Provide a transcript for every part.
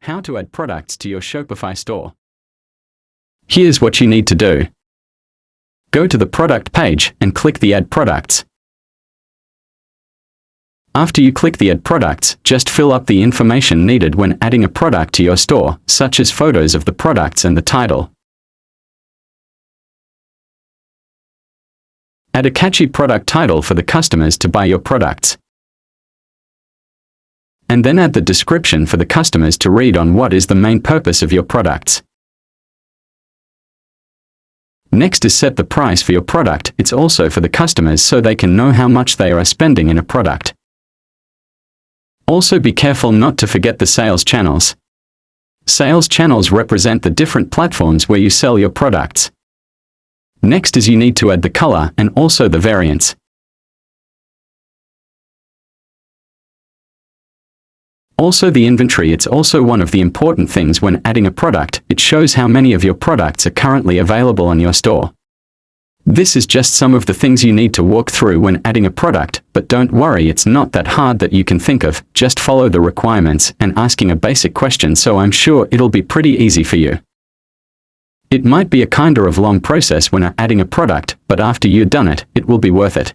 How to add products to your Shopify store. Here's what you need to do. Go to the product page and click the Add Products. After you click the Add Products, just fill up the information needed when adding a product to your store, such as photos of the products and the title. Add a catchy product title for the customers to buy your products. And then add the description for the customers to read on what is the main purpose of your products. Next is set the price for your product. It's also for the customers so they can know how much they are spending in a product. Also be careful not to forget the sales channels. Sales channels represent the different platforms where you sell your products. Next is you need to add the color and also the variants. Also the inventory. It's also one of the important things when adding a product. It shows how many of your products are currently available on your store. This is just some of the things you need to walk through when adding a product, but don't worry, it's not that hard that you can think of. Just follow the requirements and asking a basic question, so I'm sure it'll be pretty easy for you. It might be a kinda of long process when adding a product, but after you've done it, it will be worth it.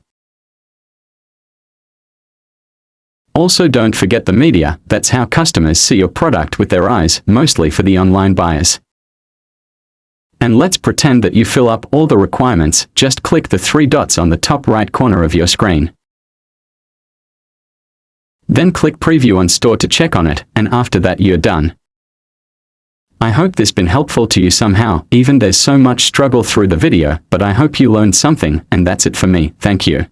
Also don't forget the media. That's how customers see your product with their eyes, mostly for the online buyers. And let's pretend that you fill up all the requirements. Just click the 3 dots on the top right corner of your screen. Then click Preview on Store to check on it, and after that you're done. I hope this been helpful to you somehow, even there's so much struggle through the video, but I hope you learned something, and that's it for me. Thank you.